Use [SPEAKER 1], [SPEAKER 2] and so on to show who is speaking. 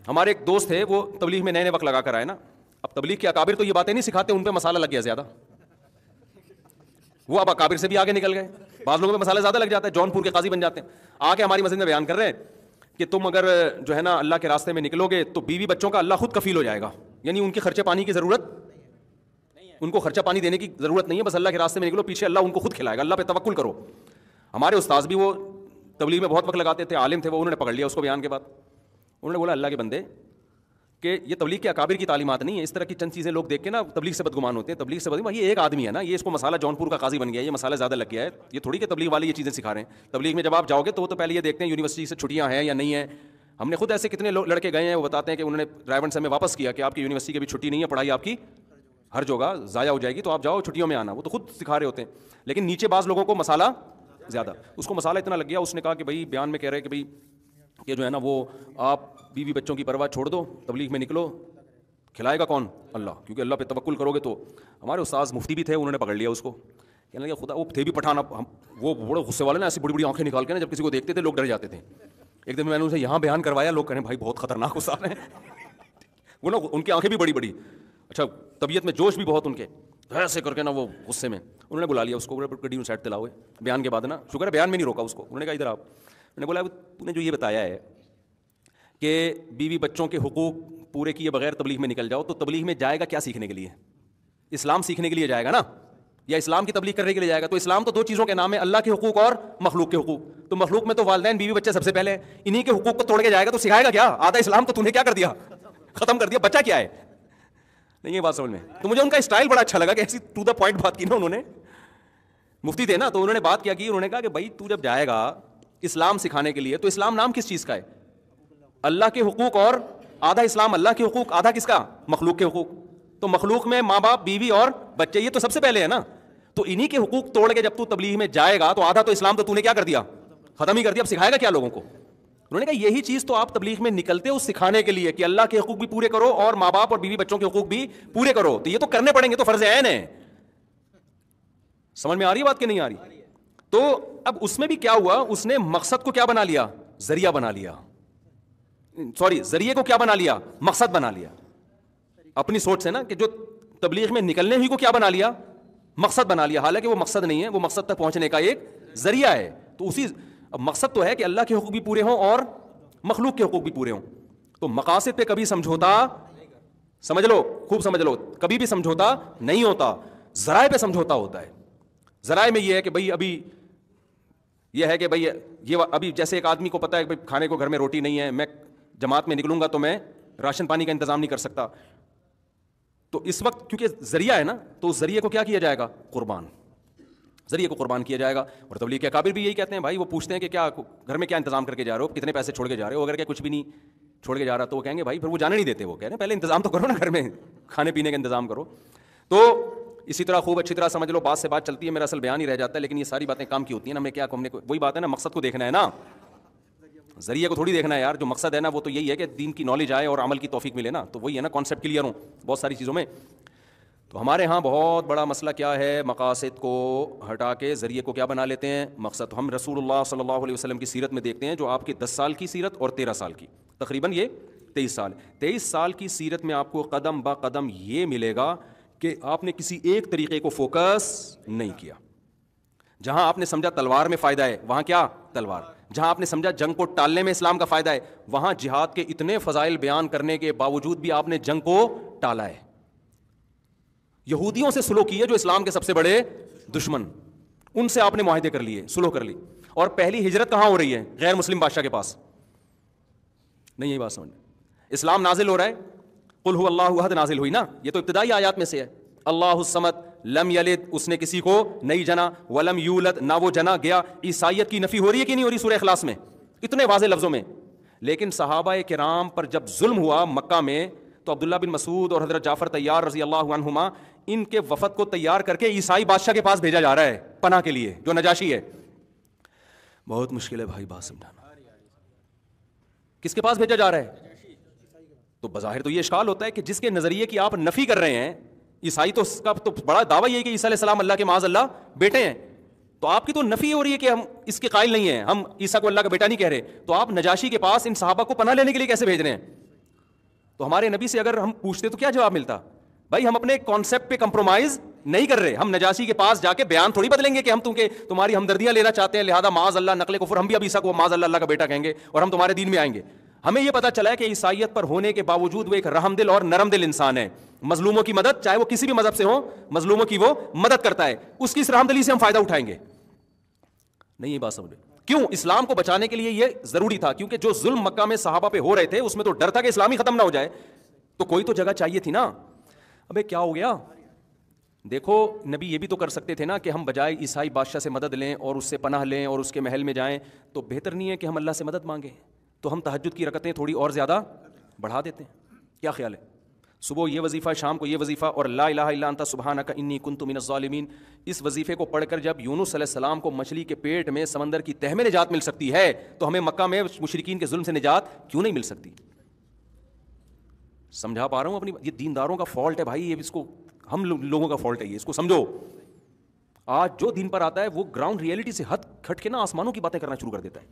[SPEAKER 1] ہمارے ایک دوست تھے, وہ تبلیغ میں نئے نئے وقت لگا کر آئے نا. اب تبلیغ کے اکابر تو یہ باتیں نہیں سکھاتے, ان پہ مسالہ لگ گیا زیادہ, وہ اب اکابر سے بھی آگے نکل گئے. بعض لوگوں پہ مسالہ زیادہ لگ جاتا ہے, جون پور کے قاضی بن جاتے ہیں. آ کے ہماری مسجد میں بیان کر رہے ہیں کہ تم اگر جو ہے نا اللہ کے راستے میں نکلو گے تو بیوی بچوں کا اللہ خود کفیل ہو جائے گا, یعنی ان کے خرچے پانی کی ضرورت, ان کو خرچہ پانی دینے کی ضرورت نہیں ہے, بس اللہ کے راستے میں نکلو, پیچھے اللہ ان کو خود کھلائے گا, اللہ پہ توکل کرو. ہمارے استاذ بھی وہ تبلیغ میں بہت وقت لگاتے تھے, عالم تھے وہ, انہوں نے پکڑ لیا اس کو بیان کے بعد. انہوں نے بولا اللہ کے بندے کہ یہ تبلیغ کے اکابر کی تعلیمات نہیں ہے, اس طرح کی چند چیزیں لوگ دیکھ کے نا تبلیغ سے بدگمان ہوتے ہیں. تبلیغ سے بدگمان, یہ ایک آدمی ہے نا, یہ اس کو مسالہ جون پور کا قاضی بن گیا ہے, یہ مسالہ زیادہ لگ گیا ہے, یہ تھوڑی کہ تبلیغ والے یہ چیزیں سکھا رہے ہیں. تبلیغ میں جب آپ جاؤ گے تو وہ تو پہلے یہ دیکھتے ہیں یونیورسٹی سے چھٹیاں ہیں یا نہیں ہیں. ہم نے خود ایسے کتنے لڑکے گئے ہیں, وہ بتاتے ہیں کہ انہوں نے رائے سے ہمیں واپس کیا کہ آپ کی یونیورسٹی کی بھی چھٹی نہیں ہے, پڑھائی آپ کی ہر جگہ ضائع ہو جائے گی, تو آپ جاؤ چھٹیوں میں آنا. وہ تو خود سکھا رہے ہوتے ہیں, لیکن نیچے بعض لوگوں کو مسالہ زیادہ, اس کو مسالہ اتنا لگ گیا, اس نے کہا کہ بھائی بیان میں کہہ رہے کہ بھائی یہ جو ہے نا وہ آپ بیوی بچوں کی پرواہ چھوڑ دو, تبلیغ میں نکلو, کھلائے گا کون؟ اللہ, کیونکہ اللہ پہ توکل کرو گے. تو ہمارے استاذ مفتی بھی تھے, انہوں نے پکڑ لیا اس کو, کہنے لگا خدا, وہ تھے بھی پٹھان, وہ بڑے غصے والے نا, ایسی بڑی بڑی آنکھیں نکال کے نا جب کسی کو دیکھتے تھے لوگ ڈر جاتے تھے. ایک دن میں نے اسے یہاں بیان کروایا, لوگ کہیں بھائی بہت خطرناک استاد ہیں وہ نا, ان کی آنکھیں بھی بڑی بڑی, اچھا طبیعت میں جوش بھی بہت ان کے, ایسے کر کے نا وہ غصے میں. انہوں نے بلا لیا اس کو, گڈی سائڈ تلا ہوئے بیان کے بعد نا, شکر ہے بیان میں نہیں روکا اس کو. انہوں نے کہا ادھر آپ, میں نے بولا تو نے جو یہ بتایا ہے کہ بیوی بچوں کے حقوق پورے کیے بغیر تبلیغ میں نکل جاؤ, تو تبلیغ میں جائے گا کیا سیکھنے کے لیے؟ اسلام سیکھنے کے لیے جائے گا نا, یا اسلام کی تبلیغ کرنے کے لیے جائے گا؟ تو اسلام تو دو چیزوں کے نام ہے, اللہ کے حقوق اور مخلوق کے حقوق. تو مخلوق میں تو والدین بیوی بچے سب سے پہلے, انہی کے حقوق کو توڑ کے جائے گا تو سکھائے گا کیا؟ آدھا اسلام تو نے کیا کر دیا, ختم کر دیا, بچہ کیا ہے؟ نہیں یہ بات سمجھ میں. تو مجھے ان کا اسٹائل بڑا اچھا لگا کہ ایسی ٹو دا پوائنٹ بات کی نا انہوں نے, مفتی تھے نا, تو انہوں نے بات کیا کی, انہوں نے کہا کہ بھائی تو جب جائے گا اسلام سکھانے کے لیے, تو اسلام نام کس چیز کا ہے؟ اللہ کے حقوق, اور آدھا اسلام اللہ کے حقوق, آدھا کس کا؟ مخلوق کے حقوق. تو مخلوق میں ماں باپ, بیوی اور بچے, یہ تو سب سے پہلے ہے نا. تو انہی کے حقوق توڑ کے جب تو تبلیغ میں جائے گا تو آدھا تو اسلام تو نے کیا کر دیا, ختم ہی کر دیا. اب سکھائے گا کیا لوگوں کو؟ انہوں نے کہا یہی چیز تو آپ تبلیغ میں نکلتے ہو سکھانے کے لیے کہ اللہ کے حقوق بھی پورے کرو اور ماں باپ اور بیوی بچوں کے حقوق بھی پورے کرو. تو یہ تو کرنے پڑیں گے, تو فرض عین ہے. سمجھ میں آ رہی بات کہ نہیں آ رہی؟ تو اب اس میں بھی کیا ہوا, اس نے مقصد کو کیا بنا لیا؟ ذریعہ بنا لیا. سوری, ذریعے کو کیا بنا لیا؟ مقصد بنا لیا. اپنی سوچ سے نا, کہ جو تبلیغ میں نکلنے ہی کو کیا بنا لیا؟ مقصد بنا لیا. حالانکہ وہ مقصد نہیں ہے, وہ مقصد تک پہنچنے کا ایک ذریعہ ہے. تو اسی مقصد تو ہے کہ اللہ کے حقوق بھی پورے ہوں اور مخلوق کے حقوق بھی پورے ہوں. تو مقاصد پہ کبھی سمجھوتا, سمجھ لو, خوب سمجھ لو, کبھی بھی سمجھوتا نہیں ہوتا, ذرائع پہ سمجھوتا ہوتا ہے. ذرائع میں یہ ہے کہ بھائی ابھی یہ ہے کہ بھائی یہ ابھی جیسے ایک آدمی کو پتا ہے کہ کھانے کو گھر میں روٹی نہیں ہے, میں جماعت میں نکلوں گا تو میں راشن پانی کا انتظام نہیں کر سکتا. تو اس وقت کیونکہ ذریعہ ہے نا, تو اس ذریعے کو کیا کیا جائے گا؟ قربان. ذریعے کو قربان کیا جائے گا. اور تبلیغ کے اکابر بھی یہی کہتے ہیں بھائی, وہ پوچھتے ہیں کہ کیا گھر میں کیا انتظام کر کے جا رہے ہو, کتنے پیسے چھوڑ کے جا رہے ہو؟ اگر کہ کچھ بھی نہیں چھوڑ کے جا رہا تو وہ کہیں گے بھائی پھر وہ جانے نہیں دیتے. وہ کہہ رہے ہیں پہلے انتظام تو کرو نا, گھر میں کھانے پینے کا انتظام کرو. تو اسی طرح خوب اچھی طرح سمجھ لو, بات سے بات چلتی ہے, میرا اصل بیان ہی رہ جاتا ہے, لیکن یہ ساری باتیں کام کی ہوتی ہیں نا. ہمیں کیا, ہم نے وہی بات ہے نا, مقصد کو دیکھنا ہے نا, ذریعے کو تھوڑی دیکھنا ہے یار. جو مقصد ہے نا وہ تو یہی ہے کہ دین کی نالج آئے اور عمل کی توفیق ملے نا. تو وہی ہے نا, کانسیپٹ کلیئر ہوں بہت ساری چیزوں میں. تو ہمارے ہاں بہت بڑا مسئلہ کیا ہے, مقاصد کو ہٹا کے ذریعے کو کیا بنا لیتے ہیں؟ مقصد. ہم رسول اللہ صلی اللہ علیہ وسلم کی سیرت میں دیکھتے ہیں, جو آپ کی 10 سال کی سیرت اور 13 سال کی, تقریباً یہ 23 سال. 23 سال کی سیرت میں آپ کو قدم با قدم یہ ملے گا کہ آپ نے کسی ایک طریقے کو فوکس نہیں کیا. جہاں آپ نے سمجھا تلوار میں فائدہ ہے, وہاں کیا تلوار. جہاں آپ نے سمجھا جنگ کو ٹالنے میں اسلام کا فائدہ ہے, وہاں جہاد کے اتنے فضائل بیان کرنے کے باوجود بھی آپ نے جنگ کو ٹالا ہے. یہودیوں سے سلو کی ہے, جو اسلام کے سب سے بڑے دشمن, ان سے آپ نے معاہدے کر لیے, سلو کر لی. اور پہلی ہجرت کہاں ہو رہی ہے؟ غیر مسلم بادشاہ کے پاس. نہیں یہی بات سمجھ. اسلام نازل ہو رہا ہے, قل هو اللہ احد نازل ہوئی نا, یہ تو ابتدائی آیات میں سے ہے. اللہ الصمد لم یلد, اس نے کسی کو نہیں جنا, ولم یولد, نہ وہ جنا گیا. عیسائیت کی نفی ہو رہی ہے کہ نہیں ہو رہی سورہ اخلاص میں, اتنے واضح لفظوں میں. لیکن صحابہ کرام پر جب ظلم ہوا مکہ میں, تو عبداللہ بن مسعود اور حضرت جعفر طیار رضی اللہ عنہما, ان کے وفد کو تیار کر کے عیسائی بادشاہ کے پاس بھیجا جا رہا ہے پناہ کے لیے, جو نجاشی ہے. بہت مشکل ہے بھائی بات سمجھانا. کس کے پاس بھیجا جا رہا ہے؟ تو بظاہر تو یہ اشکال ہوتا ہے کہ جس کے نظریے کی آپ نفی کر رہے ہیں, عیسائی تو اس کا تو بڑا دعویٰ یہ ہے کہ عیسیٰ علیہ السلام اللہ کے معاذ اللہ بیٹے ہیں, تو آپ کی تو نفی ہو رہی ہے کہ ہم اس کے قائل نہیں ہیں, ہم عیسیٰ کو اللہ کا بیٹا نہیں کہہ رہے. تو آپ نجاشی کے پاس ان صحابہ کو پناہ لینے کے لیے کیسے بھیج رہے ہیں؟ تو ہمارے نبی سے اگر ہم پوچھتے تو کیا جواب ملتا؟ بھائی ہم اپنے کانسیپٹ پہ کمپرومائز نہیں کر رہے. ہم نجاشی کے پاس جا کے بیان تھوڑی بدلیں گے کہ ہم تمہاری ہمدردیاں لینا چاہتے ہیں, لہذا معاذ اللہ نقل کفر, ہم بھی اب عیسیٰ کو معاذ اللہ کا بیٹا کہیں گے اور ہم تمہارے دین میں آئیں گے. ہمیں یہ پتا چلا ہے کہ عیسائیت پر ہونے کے باوجود وہ ایک رحم دل اور نرم دل انسان ہے. مظلوموں کی مدد, چاہے وہ کسی بھی مذہب سے ہوں, مظلوموں کی وہ مدد کرتا ہے. اس کی اس رحم دلی سے ہم فائدہ اٹھائیں گے نہیں؟ یہ بات سمجھ لیں. کیوں؟ اسلام کو بچانے کے لیے یہ ضروری تھا, کیونکہ جو ظلم مکہ میں صحابہ پہ ہو رہے تھے اس میں تو ڈر تھا کہ اسلام ہی ختم نہ ہو جائے, تو کوئی تو جگہ چاہیے تھی نا. ابے کیا ہو گیا؟ دیکھو نبی یہ بھی تو کر سکتے تھے نا کہ ہم بجائے عیسائی بادشاہ سے مدد لیں اور اس سے پناہ لیں اور اس کے محل میں جائیں, تو بہتر نہیں ہے کہ ہم اللہ سے مدد مانگیں؟ تو ہم تہجد کی رکعتیں تھوڑی اور زیادہ بڑھا دیتے ہیں. کیا خیال ہے؟ صبح یہ وظیفہ, شام کو یہ وظیفہ, اور لا الہ الا انت سبحانک انی کنت من الظالمین. اس وظیفے کو پڑھ کر جب یونس علیہ السلام کو مچھلی کے پیٹ میں سمندر کی تہ میں نجات مل سکتی ہے, تو ہمیں مکہ میں مشرکین کے ظلم سے نجات کیوں نہیں مل سکتی؟ سمجھا پا رہا ہوں اپنی؟ یہ دینداروں کا فالٹ ہے بھائی, یہ اس کو ہم لوگوں کا فالٹ ہے, یہ اس کو سمجھو. آج جو دین پر آتا ہے وہ گراؤنڈ ریئلٹی سے ہٹ کے نا آسمانوں کی باتیں کرنا شروع کر دیتا ہے.